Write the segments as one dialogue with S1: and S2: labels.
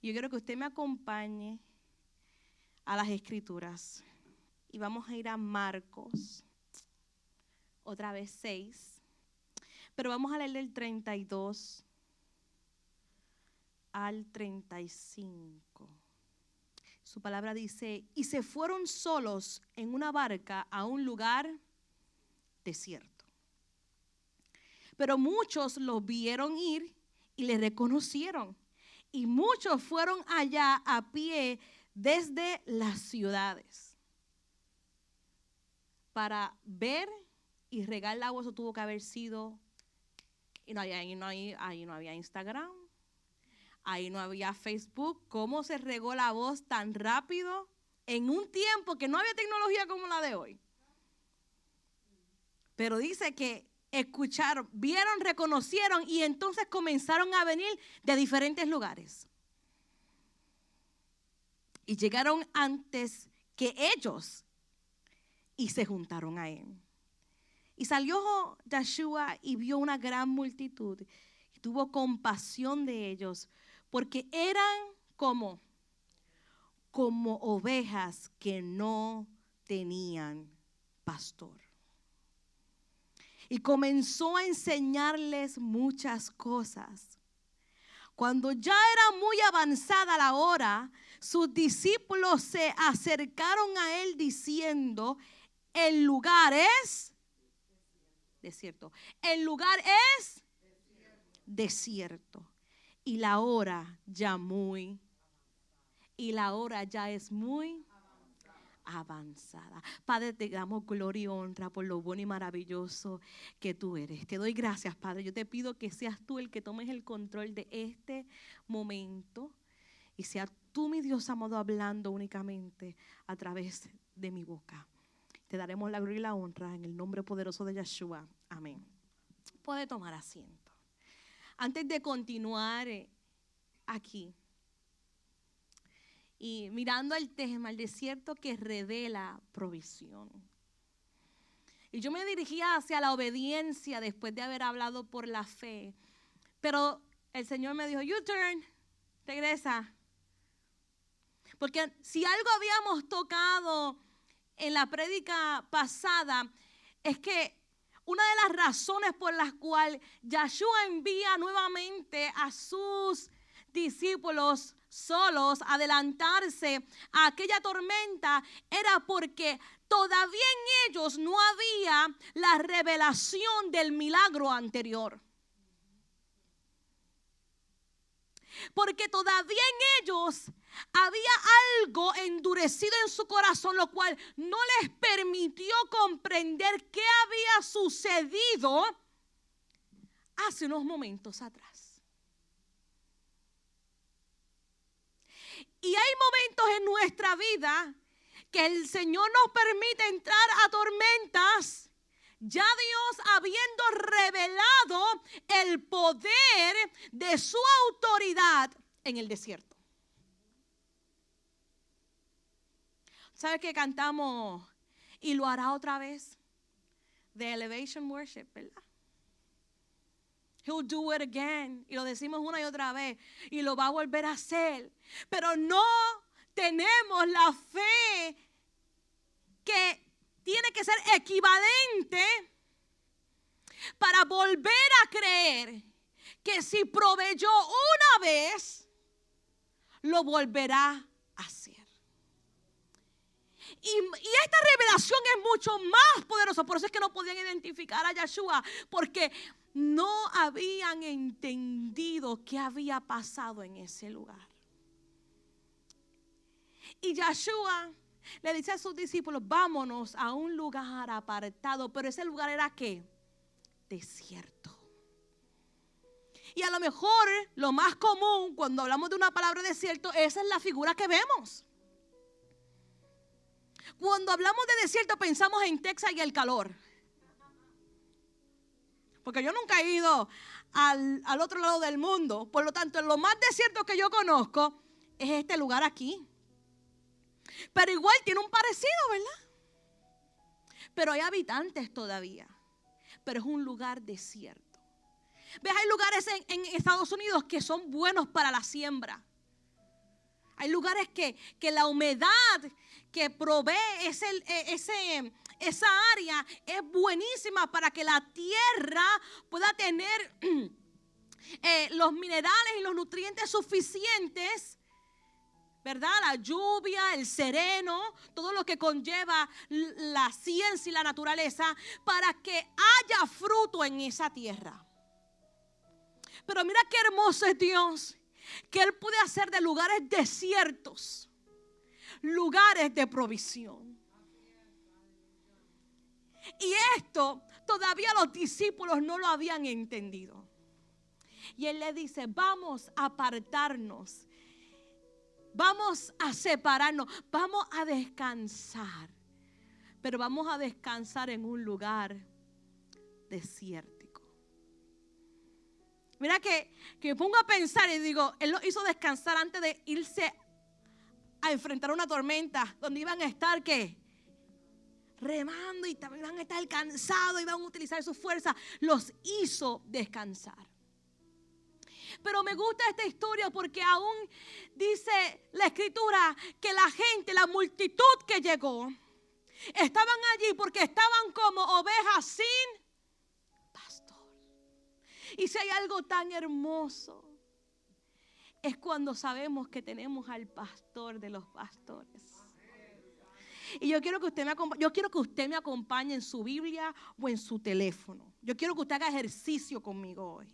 S1: Yo quiero que usted me acompañe a las Escrituras. Y vamos a ir a Marcos, otra vez 6. Pero vamos a leer del 32 al 35. Su palabra dice, y se fueron solos en una barca a un lugar desierto. Pero muchos los vieron ir y le reconocieron. Y muchos fueron allá a pie desde las ciudades. Para ver y regar el agua, eso tuvo que haber sido, y ahí no había Instagram, ahí no había Facebook. ¿Cómo se regó la voz tan rápido en un tiempo que no había tecnología como la de hoy? Pero dice que escucharon, vieron, reconocieron y entonces comenzaron a venir de diferentes lugares. Y llegaron antes que ellos y se juntaron a él. Y salió Yeshua y vio una gran multitud y tuvo compasión de ellos porque eran como ovejas que no tenían pastor. Y comenzó a enseñarles muchas cosas. Cuando ya era muy avanzada la hora, sus discípulos se acercaron a él diciendo, el lugar es desierto. El lugar es desierto. Y la hora ya es muy avanzada. Padre, te damos gloria y honra por lo bueno y maravilloso que tú eres. Te doy gracias, Padre. Yo te pido que seas tú el que tomes el control de este momento y sea tú, mi Dios amado, hablando únicamente a través de mi boca. Te daremos la gloria y la honra en el nombre poderoso de Yeshua. Amén. Puede tomar asiento. Antes de continuar aquí, y mirando el tema, el desierto que revela provisión. Y yo me dirigía hacia la obediencia después de haber hablado por la fe. Pero el Señor me dijo, U-turn, regresa. Porque si algo habíamos tocado en la prédica pasada, es que una de las razones por las cuales Yeshua envía nuevamente a sus discípulos solos adelantarse a aquella tormenta era porque todavía en ellos no había la revelación del milagro anterior. Porque todavía en ellos había algo endurecido en su corazón, lo cual no les permitió comprender qué había sucedido hace unos momentos atrás. Y hay momentos en nuestra vida que el Señor nos permite entrar a tormentas, ya Dios habiendo revelado el poder de su autoridad en el desierto. ¿Sabe que cantamos y lo hará otra vez? The Elevation Worship, ¿verdad? He'll do it again. Y lo decimos una y otra vez. Y lo va a volver a hacer. Pero no tenemos la fe que tiene que ser equivalente para volver a creer que si proveyó una vez, lo volverá a hacer. Y esta revelación es mucho más poderosa. Por eso es que no podían identificar a Yeshua, porque no habían entendido qué había pasado en ese lugar. Y Yeshua le dice a sus discípulos, vámonos a un lugar apartado. Pero ese lugar era ¿qué? Desierto. Y a lo mejor lo más común cuando hablamos de una palabra desierto, esa es la figura que vemos. Cuando hablamos de desierto pensamos en Texas y el calor. Porque yo nunca he ido al otro lado del mundo. Por lo tanto, lo más desierto que yo conozco es este lugar aquí. Pero igual tiene un parecido, ¿verdad? Pero hay habitantes todavía. Pero es un lugar desierto. ¿Ves? Hay lugares en Estados Unidos que son buenos para la siembra. Hay lugares que la humedad que provee esa área es buenísima para que la tierra pueda tener los minerales y los nutrientes suficientes, ¿verdad? La lluvia, el sereno, todo lo que conlleva la ciencia y la naturaleza para que haya fruto en esa tierra. Pero mira qué hermoso es Dios, que Él puede hacer de lugares desiertos lugares de provisión. Y esto todavía los discípulos no lo habían entendido. Y Él le dice, vamos a apartarnos, vamos a separarnos, vamos a descansar. Pero vamos a descansar en un lugar desértico. Mira que me pongo a pensar y digo, Él los hizo descansar antes de irse a enfrentar una tormenta donde iban a estar, ¿qué? Remando y iban a estar cansados, iban a utilizar su fuerza. Los hizo descansar. Pero me gusta esta historia porque aún dice la escritura que la gente, la multitud que llegó, estaban allí porque estaban como ovejas sin pastor. Y si hay algo tan hermoso, es cuando sabemos que tenemos al pastor de los pastores. Y yo quiero que usted me acompañe en su Biblia o en su teléfono. Yo quiero que usted haga ejercicio conmigo hoy.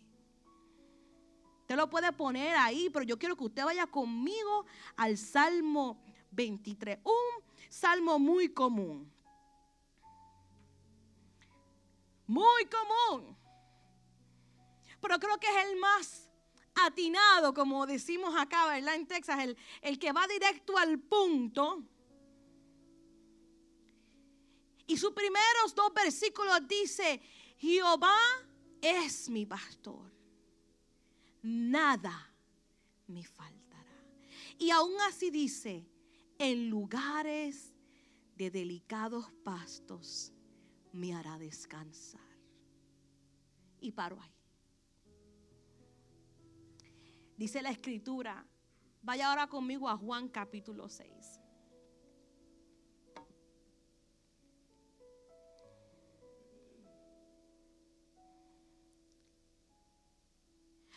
S1: Usted lo puede poner ahí, pero yo quiero que usted vaya conmigo al Salmo 23. Un salmo muy común. Muy común. Pero creo que es el más atinado, como decimos acá, ¿verdad? En Texas, el que va directo al punto. Y sus primeros 2 versículos dice, Jehová es mi pastor, nada me faltará. Y aún así dice, en lugares de delicados pastos me hará descansar. Y paro ahí. Dice la escritura, vaya ahora conmigo a Juan capítulo 6.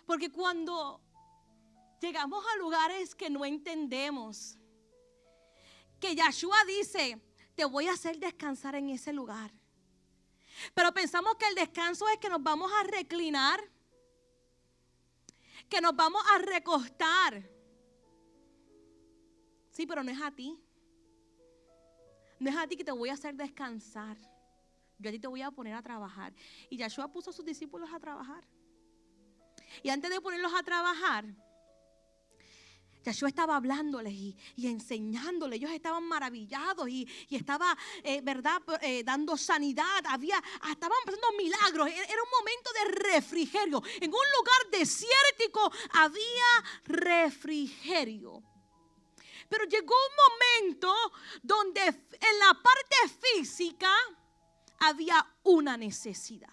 S1: Porque cuando llegamos a lugares que no entendemos, que Yahshua dice, te voy a hacer descansar en ese lugar. Pero pensamos que el descanso es que nos vamos a reclinar, que nos vamos a recostar. Sí, pero no es a ti. No es a ti que te voy a hacer descansar. Yo a ti te voy a poner a trabajar. Y Yahshua puso a sus discípulos a trabajar. Y antes de ponerlos a trabajar, Yahshua estaba hablándoles y enseñándoles. Ellos estaban maravillados y estaba, ¿verdad? Dando sanidad. Estaban pasando milagros. Era un momento de refrigerio. En un lugar desértico había refrigerio. Pero llegó un momento donde en la parte física había una necesidad.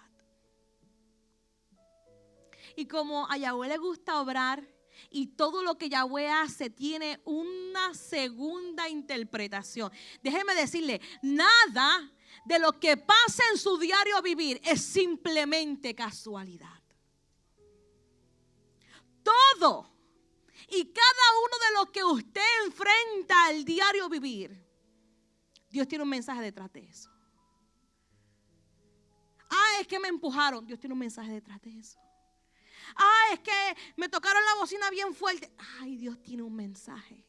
S1: Y como a Yahweh le gusta obrar y todo lo que Yahweh hace tiene una segunda interpretación. Déjeme decirle, nada de lo que pasa en su diario vivir es simplemente casualidad. Todo y cada uno de lo que usted enfrenta al diario vivir, Dios tiene un mensaje detrás de eso. Es que me empujaron. Dios tiene un mensaje detrás de eso. Es que me tocaron la bocina bien fuerte. Dios tiene un mensaje.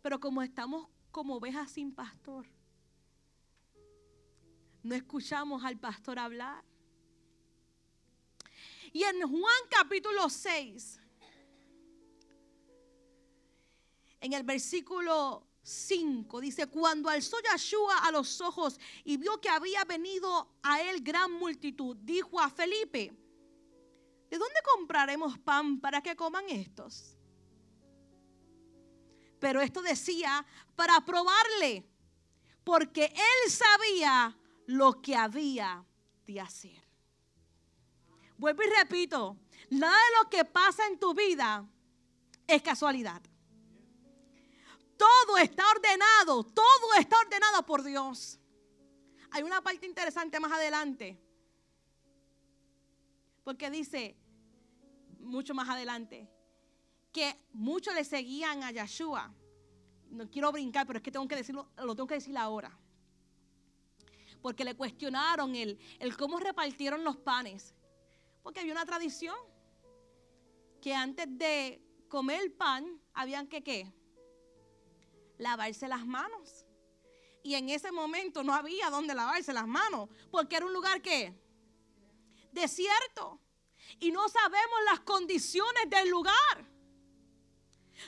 S1: Pero como estamos como ovejas sin pastor, no escuchamos al pastor hablar. Y en Juan capítulo 6, en el versículo 5, dice, cuando alzó Yahshua a los ojos y vio que había venido a él gran multitud, dijo a Felipe, ¿de dónde compraremos pan para que coman estos? Pero esto decía para probarle, porque él sabía lo que había de hacer. Vuelvo y repito, nada de lo que pasa en tu vida es casualidad. Todo está ordenado por Dios. Hay una parte interesante más adelante, porque dice, mucho más adelante, que muchos le seguían a Yeshua. No quiero brincar, pero es que tengo que decirlo, lo tengo que decir ahora. Porque le cuestionaron el cómo repartieron los panes. Porque había una tradición que antes de comer el pan, habían que ¿qué? Lavarse las manos. Y en ese momento no había donde lavarse las manos, porque era un lugar ¿qué? Desierto. Y no sabemos las condiciones del lugar.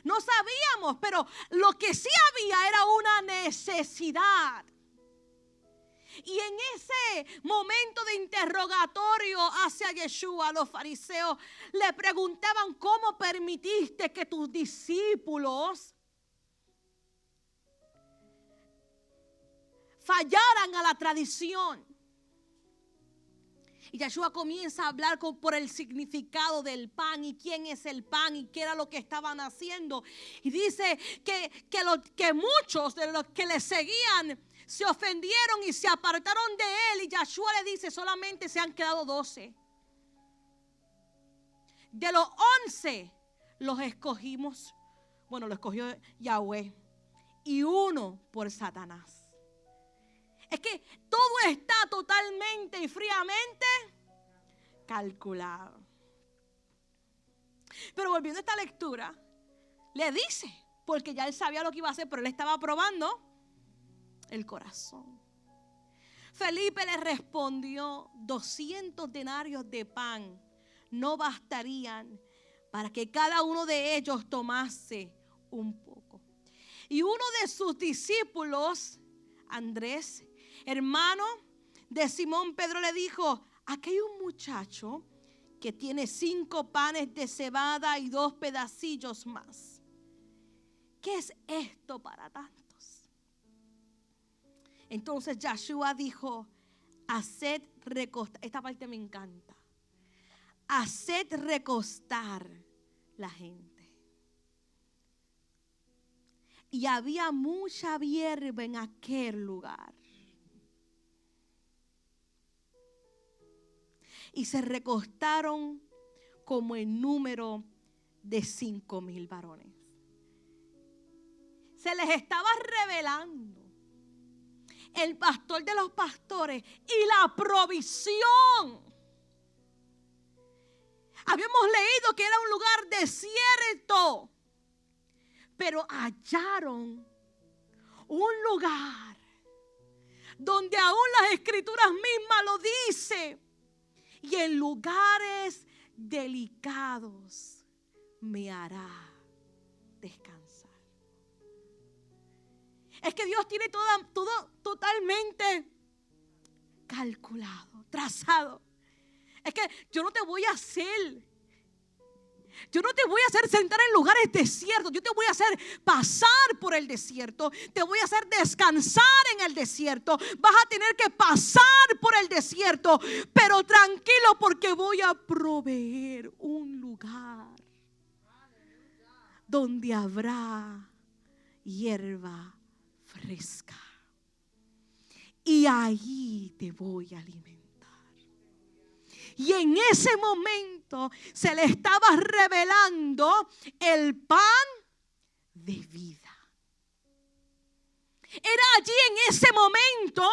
S1: No sabíamos, pero lo que sí había era una necesidad. Y en ese momento de interrogatorio hacia Yeshua, los fariseos le preguntaban: ¿cómo permitiste que tus discípulos fallaran a la tradición? Y Yeshua comienza a hablar por el significado del pan y quién es el pan y qué era lo que estaban haciendo. Y dice que muchos de los que le seguían se ofendieron y se apartaron de él. Y Yeshua le dice: solamente se han quedado 12. De los 11 los escogimos. Bueno, lo escogió Yahweh. Y uno por Satanás. Es que todo está totalmente y fríamente calculado. Pero volviendo a esta lectura, le dice, porque ya él sabía lo que iba a hacer, pero él estaba probando el corazón. Felipe le respondió: 200 denarios de pan no bastarían para que cada uno de ellos tomase un poco. Y uno de sus discípulos, Andrés, hermano de Simón Pedro, le dijo: aquí hay un muchacho que tiene 5 panes de cebada y 2 pedacillos más. ¿Qué es esto para tantos? Entonces Yeshua dijo: haced recostar. Esta parte me encanta. Haced recostar la gente. Y había mucha hierba en aquel lugar. Y se recostaron como en número de 5,000 varones. Se les estaba revelando el pastor de los pastores y la provisión. Habíamos leído que era un lugar desierto, pero hallaron un lugar donde aún las escrituras mismas lo dicen: y en lugares delicados me hará descansar. Es que Dios tiene todo totalmente calculado, trazado. Es que yo no te voy a hacer sentar en lugares desiertos. Yo te voy a hacer pasar por el desierto. Te voy a hacer descansar en el desierto. Vas a tener que pasar por el desierto, pero tranquilo, porque voy a proveer un lugar donde habrá hierba fresca. Y ahí te voy a alimentar. Y en ese momento se le estaba revelando el pan de vida. Era allí en ese momento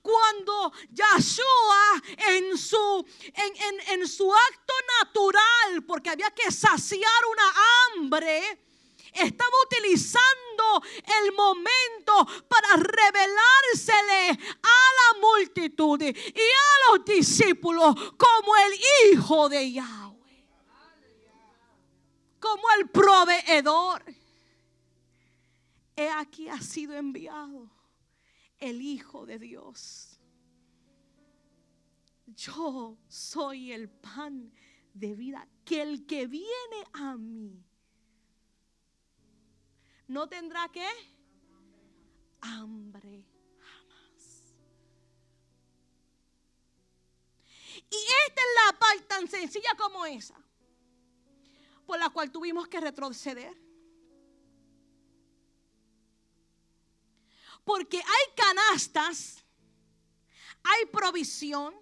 S1: cuando Yeshua en su acto natural, porque había que saciar una hambre, estaba utilizando el momento para revelársele a la multitud y a los discípulos como el Hijo de Yahweh, como el proveedor. He aquí ha sido enviado el Hijo de Dios. Yo soy el pan de vida, que el que viene a mí no tendrá ¿qué? Hambre jamás. Y esta es la parte tan sencilla como esa. por la cual tuvimos que retroceder. Porque hay canastas, hay provisión.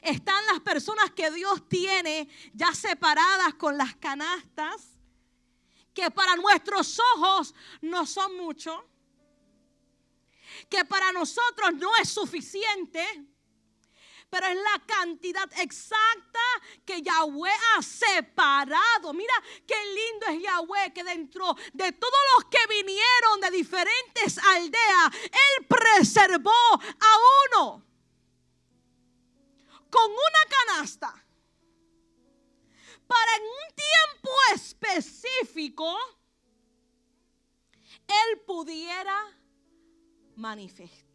S1: Están las personas que Dios tiene ya separadas con las canastas, que para nuestros ojos no son mucho, que para nosotros no es suficiente, pero es la cantidad exacta que Yahweh ha separado. Mira qué lindo es Yahweh, que dentro de todos los que vinieron de diferentes aldeas, Él preservó a uno con una canasta para en un tiempo específico Él pudiera manifestarse.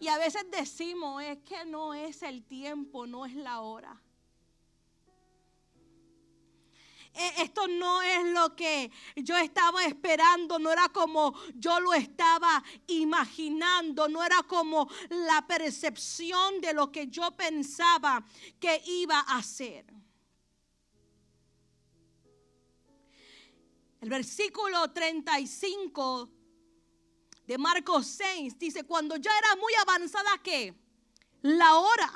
S1: Y a veces decimos, es que no es el tiempo, no es la hora. Esto no es lo que yo estaba esperando, no era como yo lo estaba imaginando, no era como la percepción de lo que yo pensaba que iba a ser. El versículo 35 de Marcos 6 dice: cuando ya era muy avanzada, ¿qué? La hora.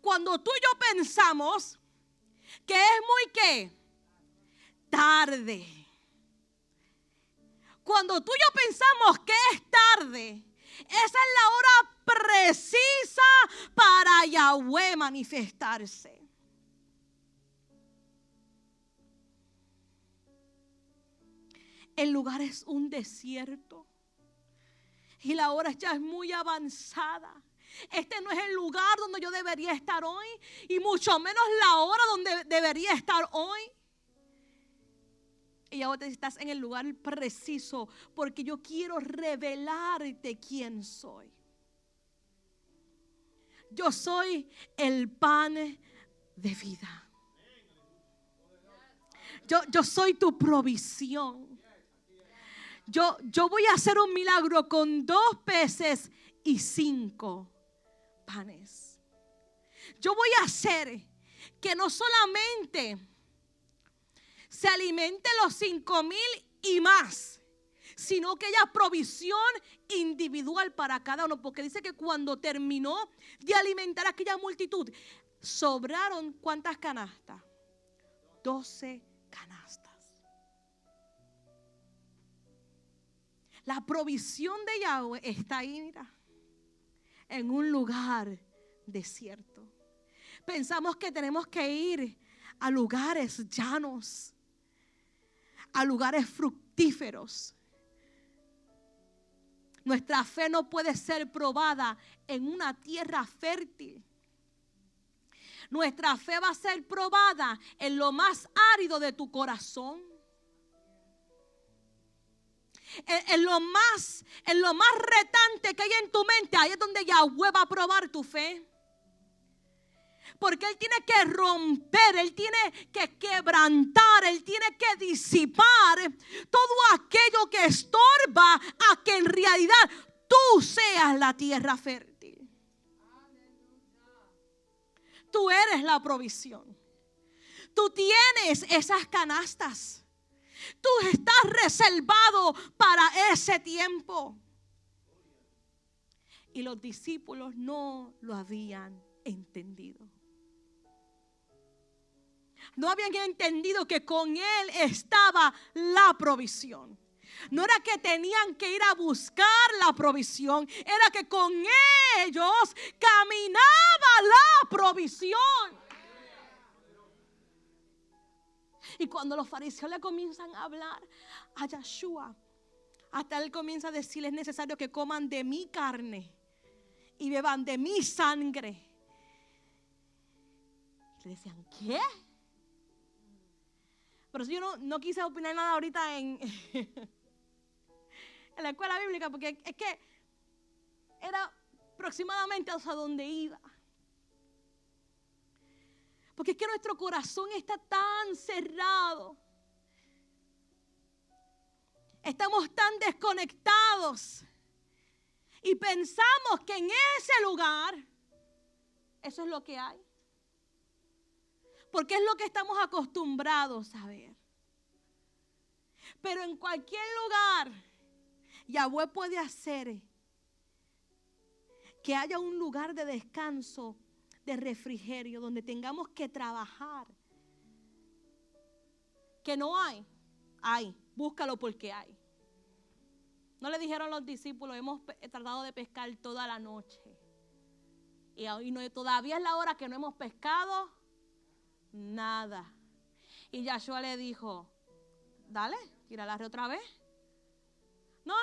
S1: Cuando tú y yo pensamos que es muy, ¿qué? Tarde. Cuando tú y yo pensamos que es tarde, esa es la hora precisa para Yahweh manifestarse. El lugar es un desierto y la hora ya es muy avanzada. Este no es el lugar donde yo debería estar hoy, y mucho menos la hora donde debería estar hoy. Y ahora estás en el lugar preciso, porque yo quiero revelarte quién soy. Yo soy el pan de vida. Yo soy tu provisión. Yo voy a hacer un milagro con 2 peces y 5 panes. Yo voy a hacer que no solamente se alimente los 5,000 y más, sino que haya provisión individual para cada uno. Porque dice que cuando terminó de alimentar a aquella multitud, sobraron ¿cuántas canastas? 12 canastas. La provisión de Yahweh está ahí, mira, en un lugar desierto. Pensamos que tenemos que ir a lugares llanos, a lugares fructíferos. Nuestra fe no puede ser probada en una tierra fértil. Nuestra fe va a ser probada en lo más árido de tu corazón. En lo más retante que hay en tu mente, ahí es donde Yahweh va a probar tu fe. Porque Él tiene que romper, Él tiene que quebrantar, Él tiene que disipar todo aquello que estorba a que en realidad tú seas la tierra fértil. Tú eres la provisión. Tú tienes esas canastas. Tú estás reservado para ese tiempo. Y los discípulos no lo habían entendido. No habían entendido que con Él estaba la provisión. No era que tenían que ir a buscar la provisión, era que con ellos caminaba la provisión. Y cuando los fariseos le comienzan a hablar a Yeshua, hasta Él comienza a decir: es necesario que coman de mi carne y beban de mi sangre. Le decían: ¿qué? Pero si yo no quise opinar nada ahorita en la escuela bíblica, porque es que era aproximadamente hacia donde iba. Porque es que nuestro corazón está tan cerrado. Estamos tan desconectados. Y pensamos que en ese lugar eso es lo que hay. Porque es lo que estamos acostumbrados a ver. Pero en cualquier lugar, Yahweh puede hacer que haya un lugar de descanso, de refrigerio, donde tengamos que trabajar. Que no hay, búscalo porque hay. No le dijeron los discípulos, hemos tratado de pescar toda la noche. Y hoy todavía es la hora que no hemos pescado nada. Y Yahshua le dijo, dale, tira la red otra vez. No,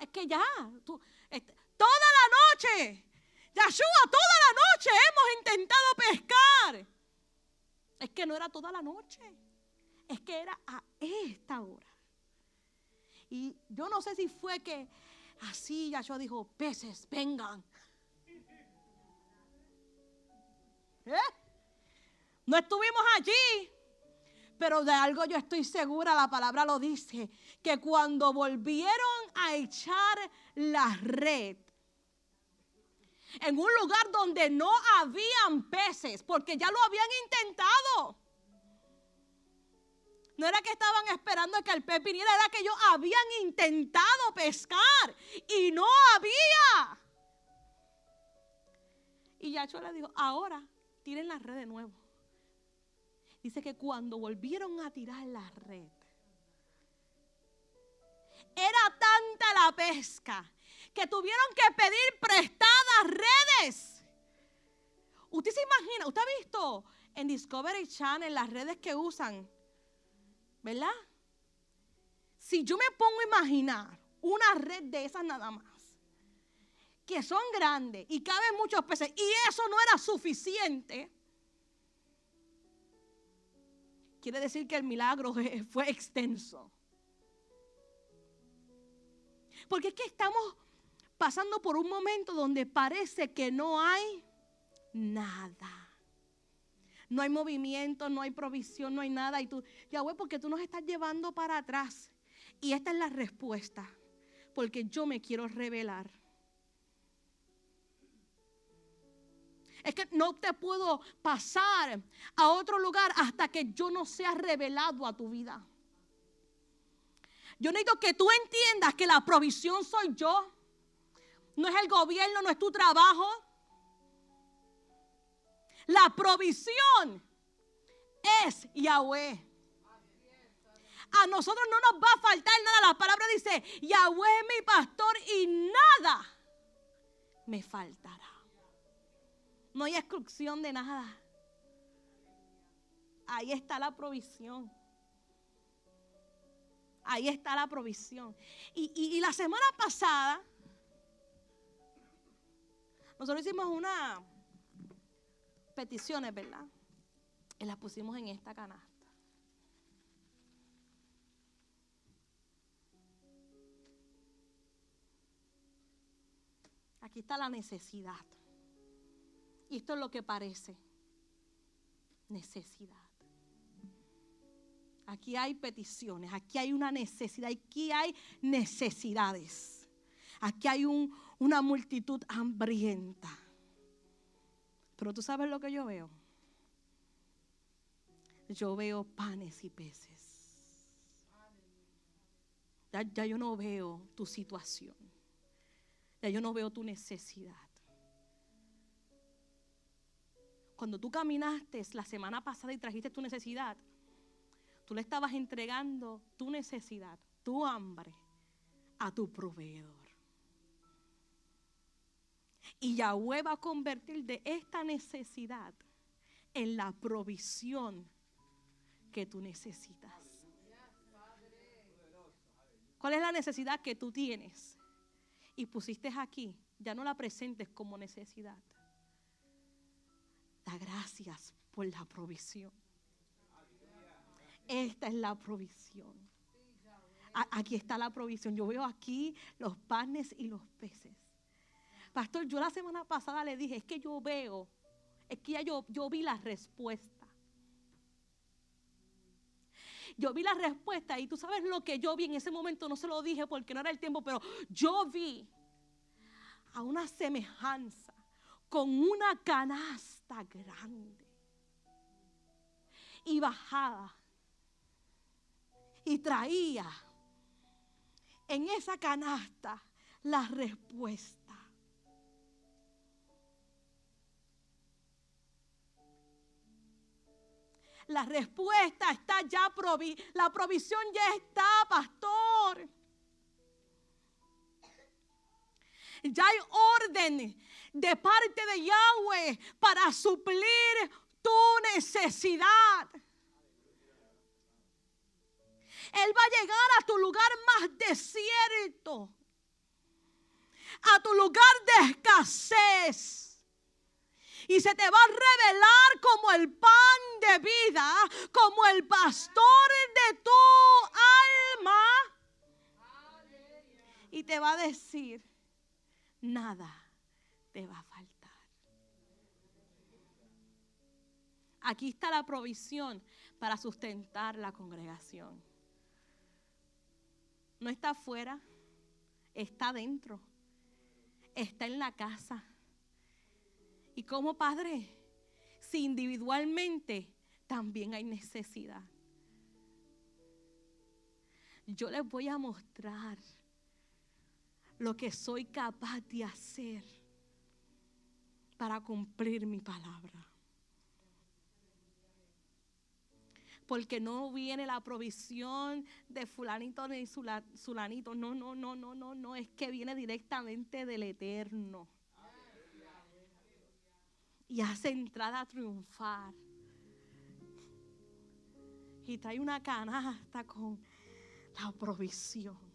S1: es que ya, toda la noche, Yahshua, toda la noche hemos intentado pescar. Es que no era toda la noche, es que era a esta hora. Y yo no sé si fue que así Yahshua dijo, peces, vengan. No estuvimos allí, pero de algo yo estoy segura, la palabra lo dice, que cuando volvieron a echar la red en un lugar donde no habían peces, porque ya lo habían intentado. No era que estaban esperando a que el pez viniera, era que ellos habían intentado pescar y no había. Y Yahshua le dijo, ahora tiren la red de nuevo. Dice que cuando volvieron a tirar la red, era tanta la pesca que tuvieron que pedir prestadas redes. Usted se imagina, usted ha visto en Discovery Channel las redes que usan, ¿verdad? Si yo me pongo a imaginar una red de esas nada más, que son grandes y caben muchos peces, y eso no era suficiente, quiere decir que el milagro fue extenso. Porque es que estamos pasando por un momento donde parece que no hay nada. No hay movimiento, no hay provisión, no hay nada. Y tú, Yahweh, porque tú nos estás llevando para atrás. Y esta es la respuesta. Porque yo me quiero revelar. Es que no te puedo pasar a otro lugar hasta que yo no sea revelado a tu vida. Yo necesito que tú entiendas que la provisión soy yo. No es el gobierno, no es tu trabajo. La provisión es Yahweh. A nosotros no nos va a faltar nada. La palabra dice, Yahweh es mi pastor y nada me faltará. No hay exclusión de nada. Ahí está la provisión. Ahí está la provisión. Y la semana pasada, nosotros hicimos unas peticiones, ¿verdad? Y las pusimos en esta canasta. Aquí está la necesidad. Y esto es lo que parece. Necesidad. Aquí hay peticiones, aquí hay una necesidad, aquí hay necesidades. Aquí hay una multitud hambrienta. Pero tú sabes lo que yo veo. Yo veo panes y peces. Ya yo no veo tu situación. Ya yo no veo tu necesidad. Cuando tú caminaste la semana pasada y trajiste tu necesidad, tú le estabas entregando tu necesidad, tu hambre, a tu proveedor. Y Yahweh va a convertir de esta necesidad en la provisión que tú necesitas. ¿Cuál es la necesidad que tú tienes? Y pusiste aquí, ya no la presentes como necesidad. Da gracias por la provisión. Esta es la provisión. Aquí está la provisión. Yo veo aquí los panes y los peces. Pastor, yo la semana pasada le dije, es que yo veo, es que ya yo vi la respuesta. Yo vi la respuesta y tú sabes lo que yo vi en ese momento, no se lo dije porque no era el tiempo, pero yo vi a una semejanza con una canasta grande y bajaba y traía en esa canasta la respuesta. La respuesta está ya, la provisión ya está, pastor. Ya hay orden de parte de Yahweh para suplir tu necesidad. Él va a llegar a tu lugar más desierto, a tu lugar de escasez. Y se te va a revelar como el pan de vida, como el pastor de tu alma. Y te va a decir, nada te va a faltar. Aquí está la provisión para sustentar la congregación. No está afuera, está dentro, está en la casa. Y como padre, si individualmente también hay necesidad, yo les voy a mostrar lo que soy capaz de hacer para cumplir mi palabra. Porque no viene la provisión de fulanito ni sulanito. No, es que viene directamente del Eterno. Y hace entrada a triunfar. Y trae una canasta con la provisión.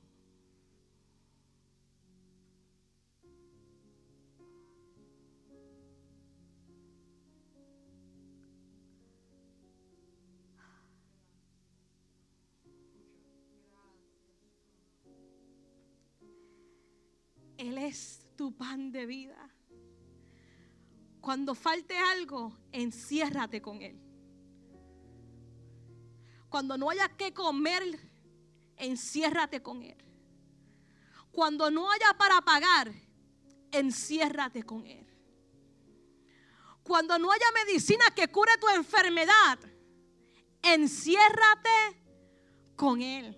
S1: Él es tu pan de vida. Cuando falte algo, enciérrate con Él. Cuando no haya que comer, enciérrate con Él. Cuando no haya para pagar, enciérrate con Él. Cuando no haya medicina que cure tu enfermedad, enciérrate con Él.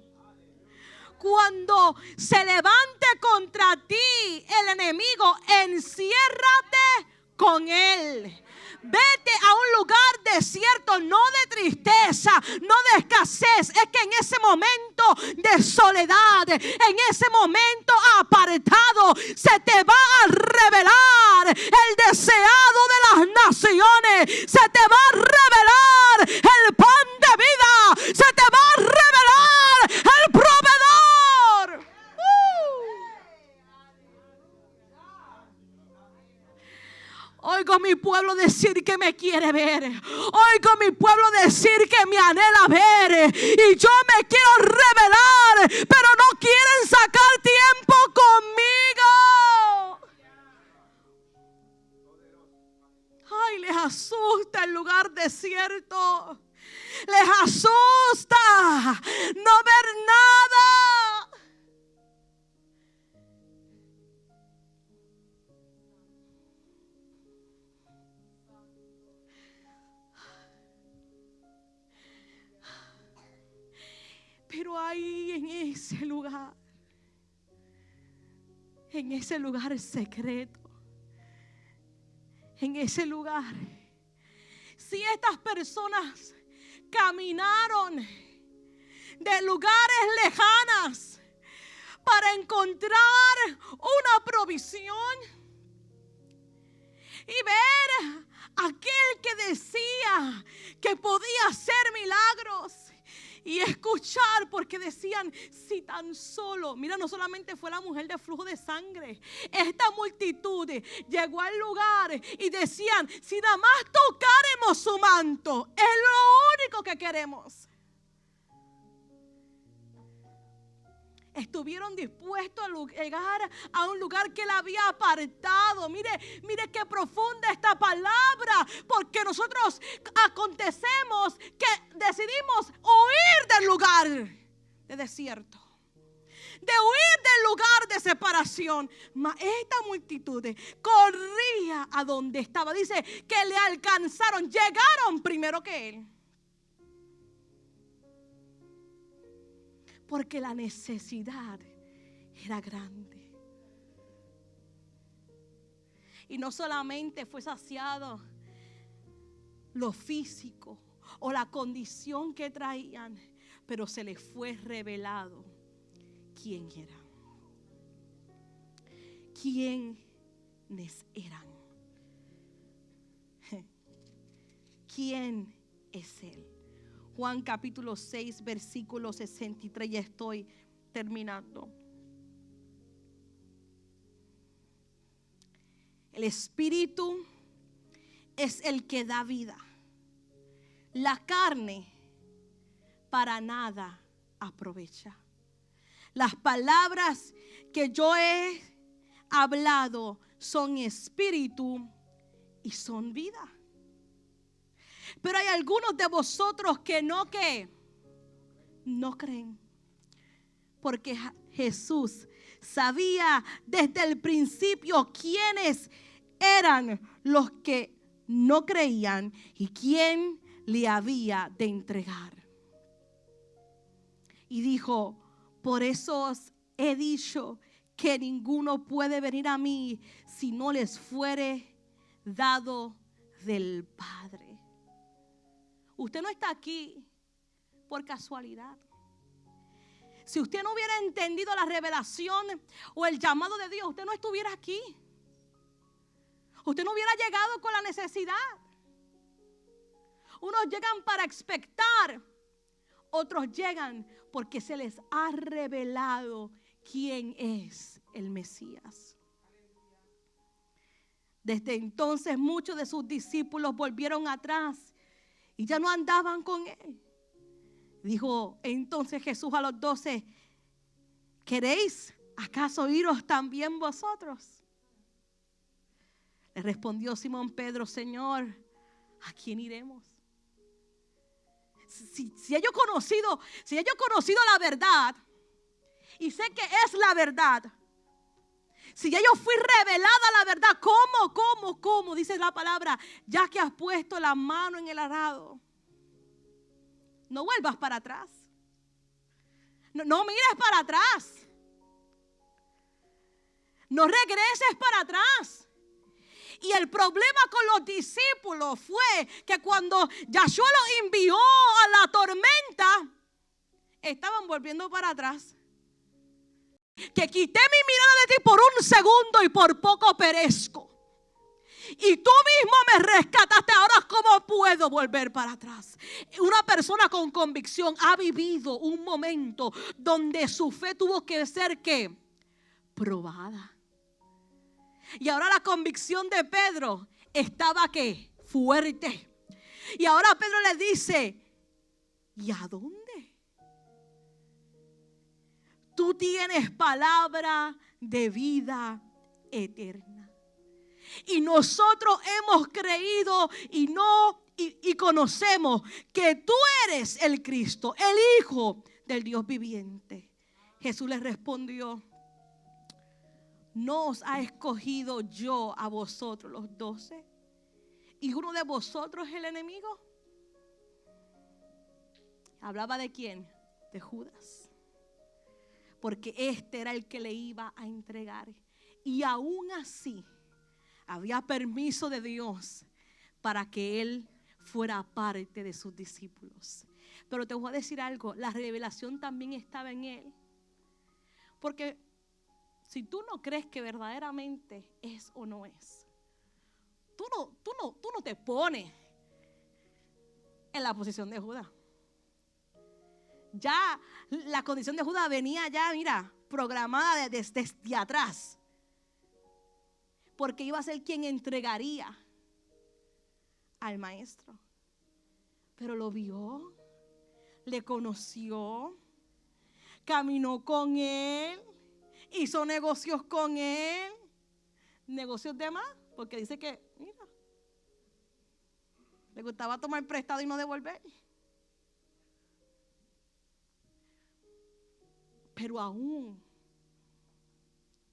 S1: Cuando se levante contra ti el enemigo, enciérrate con Él. Vete a un lugar desierto, no de tristeza, no de escasez. Es que en ese momento de soledad, en ese momento apartado, se te va a revelar el deseado de las naciones. Se te va a revelar el pan de vida. Se te va a revelar el proveedor. Oigo a mi pueblo decir que me quiere ver. Oigo a mi pueblo decir que me anhela ver. Y yo me quiero revelar, pero no quieren sacar tiempo conmigo. Ay, les asusta el lugar desierto. Les asusta no ver nada. Pero ahí en ese lugar secreto, en ese lugar, si estas personas caminaron de lugares lejanos para encontrar una provisión y ver a aquel que decía que podía hacer milagros, y escuchar, porque decían, si tan solo, mira, no solamente fue la mujer de flujo de sangre, esta multitud llegó al lugar y decían, si nada más tocáramos su manto, es lo único que queremos. Estuvieron dispuestos a llegar a un lugar que él había apartado. Mire qué profunda esta palabra, porque nosotros acontecemos que decidimos huir del lugar de desierto. de huir del lugar de separación. Mas esta multitud corría a donde estaba. Dice que le alcanzaron, llegaron primero que él. Porque la necesidad era grande. Y no solamente fue saciado lo físico o la condición que traían, pero se les fue revelado quién era. ¿Quiénes eran? ¿Quién es Él? Juan capítulo 6, versículo 63, ya estoy terminando. El Espíritu es el que da vida. La carne para nada aprovecha. Las palabras que yo he hablado son espíritu y son vida. Pero hay algunos de vosotros que no creen. Porque Jesús sabía desde el principio quiénes eran los que no creían y quién le había de entregar. Y dijo: por eso os he dicho que ninguno puede venir a mí si no les fuere dado del Padre. Usted no está aquí por casualidad. Si usted no hubiera entendido la revelación o el llamado de Dios, usted no estuviera aquí. Usted no hubiera llegado con la necesidad. Unos llegan para expectar, otros llegan porque se les ha revelado quién es el Mesías. Desde entonces muchos de sus discípulos volvieron atrás y ya no andaban con él. Dijo entonces Jesús a los 12: ¿queréis acaso iros también vosotros? Le respondió Simón Pedro: Señor, ¿a quién iremos? Si yo he conocido la verdad y sé que es la verdad, si ya yo fui revelada la verdad, ¿cómo? Dice la palabra: ya que has puesto la mano en el arado, no vuelvas para atrás. No mires para atrás. No regreses para atrás. Y el problema con los discípulos fue que cuando Yahshua los envió a la tormenta, estaban volviendo para atrás. Que quité mi mirada de ti por un segundo y por poco perezco. Y tú mismo me rescataste. Ahora, ¿cómo puedo volver para atrás? Una persona con convicción ha vivido un momento donde su fe tuvo que ser ¿qué? Probada. Y ahora la convicción de Pedro estaba ¿qué? Fuerte. Y ahora Pedro le dice: ¿y a dónde? Tú tienes palabra de vida eterna. Y nosotros hemos creído y conocemos que tú eres el Cristo, el Hijo del Dios viviente. Jesús les respondió: ¿no os ha escogido yo a vosotros los 12? ¿Y uno de vosotros es el enemigo? ¿Hablaba de quién? De Judas. Porque este era el que le iba a entregar. Y aún así había permiso de Dios para que él fuera parte de sus discípulos. Pero te voy a decir algo: la revelación también estaba en él. Porque si tú no crees que verdaderamente es o no es, tú no te pones en la posición de Judas. Ya la condición de Judas venía ya, mira, programada desde atrás. Porque iba a ser quien entregaría al maestro. Pero lo vio, le conoció, caminó con él, hizo negocios con él. Negocios de más, porque dice que, mira, le gustaba tomar prestado y no devolver. Pero aún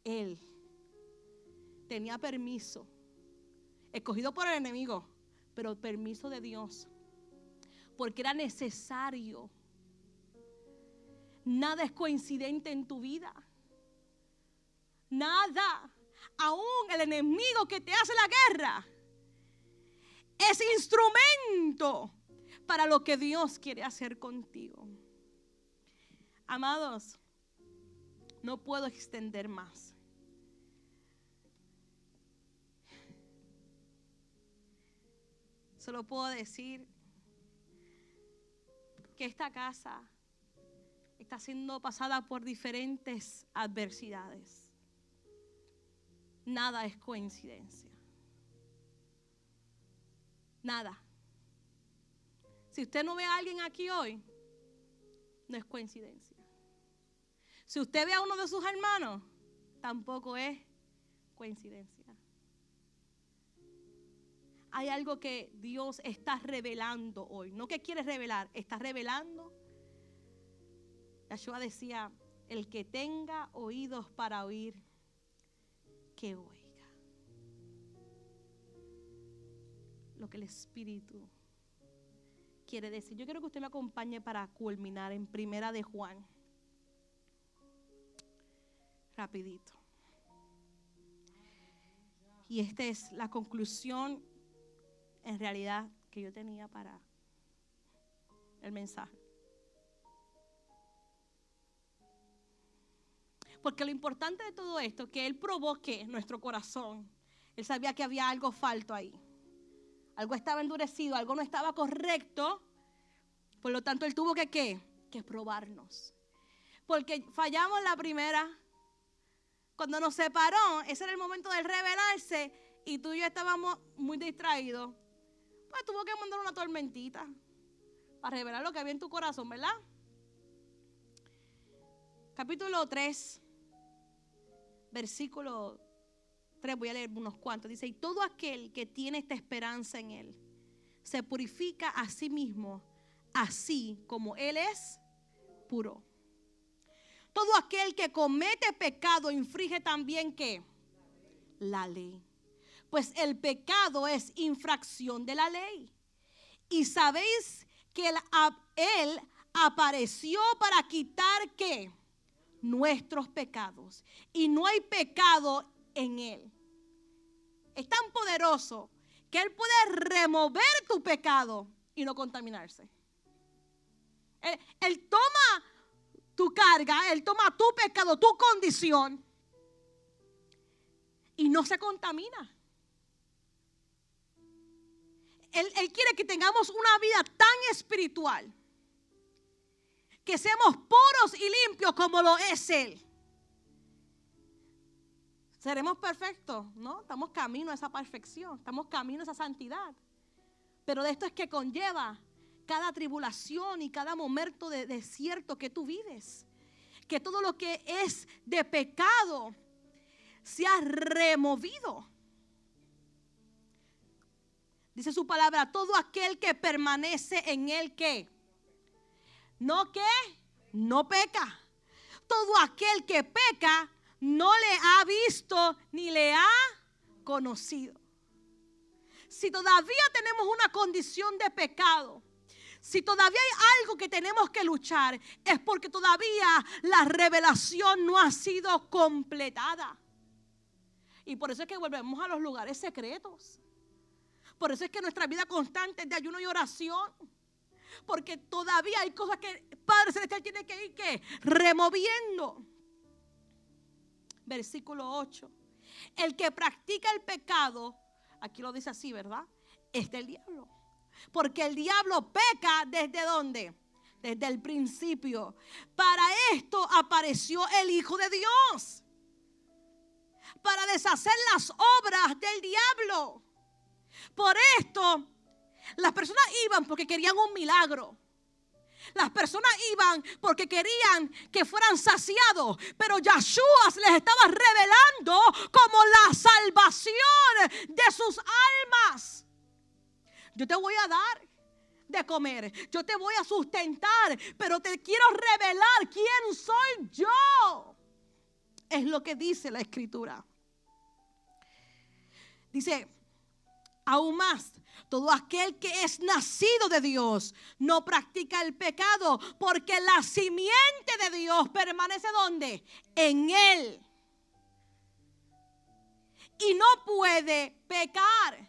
S1: él tenía permiso, escogido por el enemigo, pero permiso de Dios, porque era necesario. Nada es coincidente en tu vida. Nada. Aún el enemigo que te hace la guerra es instrumento para lo que Dios quiere hacer contigo. Amados, no puedo extender más. Solo puedo decir que esta casa está siendo pasada por diferentes adversidades. Nada es coincidencia. Nada. Si usted no ve a alguien aquí hoy, no es coincidencia. Si usted ve a uno de sus hermanos, tampoco es coincidencia. Hay algo que Dios está revelando hoy. No que quiere revelar, está revelando. Yeshua decía, el que tenga oídos para oír, que oiga lo que el Espíritu quiere decir. Yo quiero que usted me acompañe para culminar en Primera de Juan. Rapidito. Y esta es la conclusión, en realidad, que yo tenía para el mensaje. Porque lo importante de todo esto es que Él provoque nuestro corazón. Él sabía que había algo falto ahí. Algo estaba endurecido, algo no estaba correcto. Por lo tanto, Él tuvo que probarnos. Porque fallamos la primera. Cuando nos separó, ese era el momento de rebelarse. Y tú y yo estábamos muy distraídos. Pues tuvo que mandar una tormentita para revelar lo que había en tu corazón, ¿verdad? Capítulo 3. Versículo 3, voy a leer unos cuantos. Dice, y todo aquel que tiene esta esperanza en Él, se purifica a sí mismo, así como Él es puro. Todo aquel que comete pecado infringe también, ¿qué? La ley. Pues el pecado es infracción de la ley. Y sabéis que Él apareció para quitar, ¿qué? Nuestros pecados, y no hay pecado en Él. Es tan poderoso que Él puede remover tu pecado y no contaminarse. Él toma tu carga, Él toma tu pecado, tu condición, y no se contamina. Él quiere que tengamos una vida tan espiritual, que seamos puros y limpios como lo es Él. ¿Seremos perfectos? No, estamos camino a esa perfección, estamos camino a esa santidad. Pero de esto es que conlleva cada tribulación y cada momento de desierto que tú vives. Que todo lo que es de pecado sea removido. Dice su palabra, todo aquel que permanece en Él, ¿qué? No que no peca. Todo aquel que peca no le ha visto ni le ha conocido. Si todavía tenemos una condición de pecado, si todavía hay algo que tenemos que luchar, es porque todavía la revelación no ha sido completada. Y por eso es que volvemos a los lugares secretos. Por eso es que nuestra vida constante es de ayuno y oración. Porque todavía hay cosas que el Padre Celestial tiene que ir removiendo. Versículo 8. El que practica el pecado, aquí lo dice así, ¿verdad? Es del diablo. Porque el diablo peca ¿desde dónde? Desde el principio. Para esto apareció el Hijo de Dios. Para deshacer las obras del diablo. Por esto las personas iban porque querían un milagro. Las personas iban porque querían que fueran saciados. Pero Yeshua les estaba revelando como la salvación de sus almas. Yo te voy a dar de comer, yo te voy a sustentar, pero te quiero revelar quién soy yo. Es lo que dice la Escritura. Dice, aún más, todo aquel que es nacido de Dios no practica el pecado, porque la simiente de Dios permanece ¿dónde? En él. Y no puede pecar.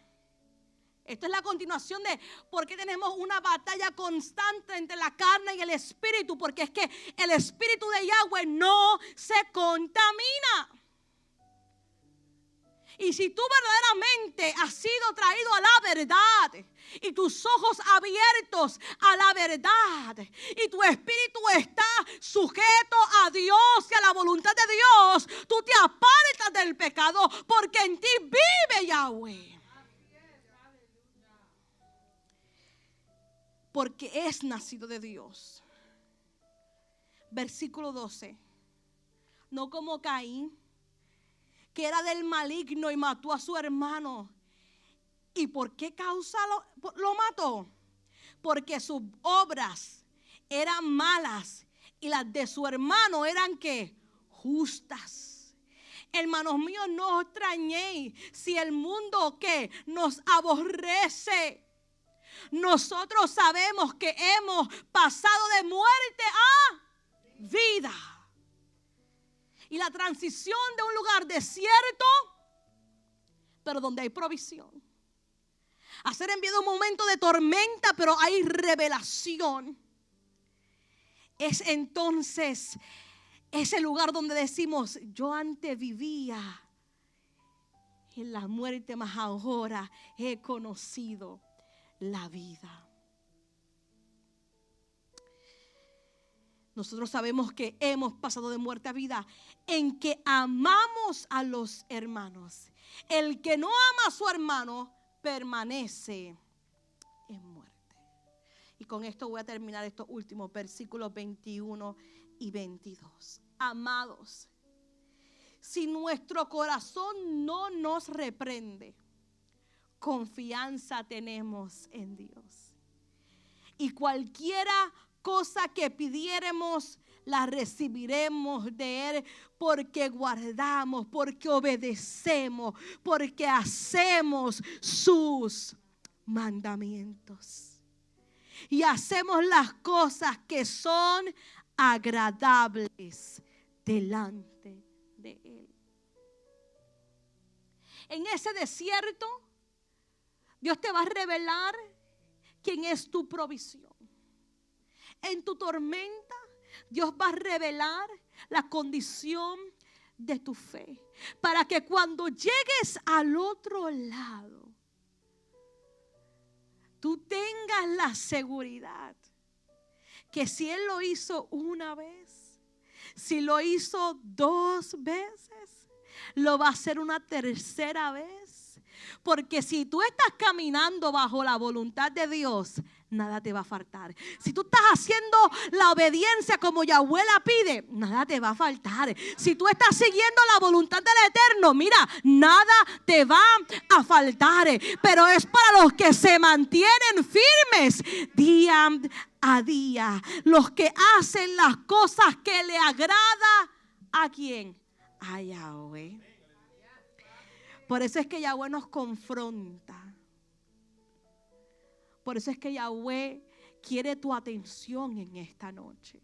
S1: Esto es la continuación de por qué tenemos una batalla constante entre la carne y el espíritu. Porque es que el espíritu de Yahweh no se contamina. Y si tú verdaderamente has sido traído a la verdad y tus ojos abiertos a la verdad y tu espíritu está sujeto a Dios y a la voluntad de Dios, tú te apartas del pecado porque en ti vive Yahweh. Porque es nacido de Dios. Versículo 12. No como Caín, que era del maligno y mató a su hermano. ¿Y por qué causa lo mató? Porque sus obras eran malas y las de su hermano eran ¿qué? Justas. Hermanos míos, no os extrañéis si el mundo ¿qué? Nos aborrece. Nosotros sabemos que hemos pasado de muerte a vida. Y la transición de un lugar desierto, pero donde hay provisión, a ser enviado un momento de tormenta, pero hay revelación, es entonces ese lugar donde decimos, yo antes vivía en la muerte, mas ahora he conocido la vida. Nosotros sabemos que hemos pasado de muerte a vida en que amamos a los hermanos. El que no ama a su hermano permanece en muerte. Y con esto voy a terminar estos últimos versículos 21 y 22. Amados, si nuestro corazón no nos reprende, confianza tenemos en Dios. Y cualquiera cosa que pidiéremos, la recibiremos de Él, porque guardamos, porque obedecemos, porque hacemos sus mandamientos. Y hacemos las cosas que son agradables delante de Él. En ese desierto, Dios te va a revelar quién es tu provisión. En tu tormenta, Dios va a revelar la condición de tu fe. Para que cuando llegues al otro lado, tú tengas la seguridad que si Él lo hizo una vez, si lo hizo 2 veces, lo va a hacer una tercera vez. Porque si tú estás caminando bajo la voluntad de Dios, nada te va a faltar. Si tú estás haciendo la obediencia como Yahweh la pide, nada te va a faltar. Si tú estás siguiendo la voluntad del Eterno, mira, nada te va a faltar. Pero es para los que se mantienen firmes día a día, los que hacen las cosas que le agrada a ¿quién? A Yahweh. Por eso es que Yahweh nos confronta. Por eso es que Yahweh quiere tu atención en esta noche.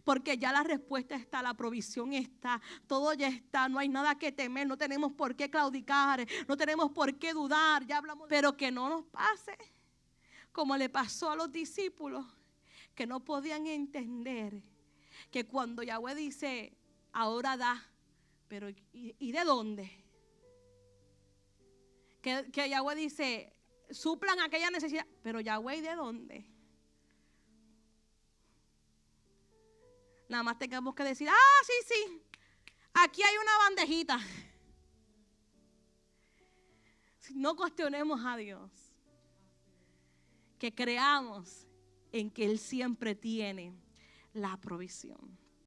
S1: Porque ya la respuesta está, la provisión está, todo ya está, no hay nada que temer, no tenemos por qué claudicar, no tenemos por qué dudar, ya hablamos. Pero que no nos pase como le pasó a los discípulos, que no podían entender que cuando Yahweh dice, ahora da, pero ¿y de dónde? Que Yahweh dice, suplan aquella necesidad, pero Yahweh, ¿de dónde? Nada más tengamos que decir, sí, aquí hay una bandejita. No cuestionemos a Dios, que creamos en que Él siempre tiene la provisión.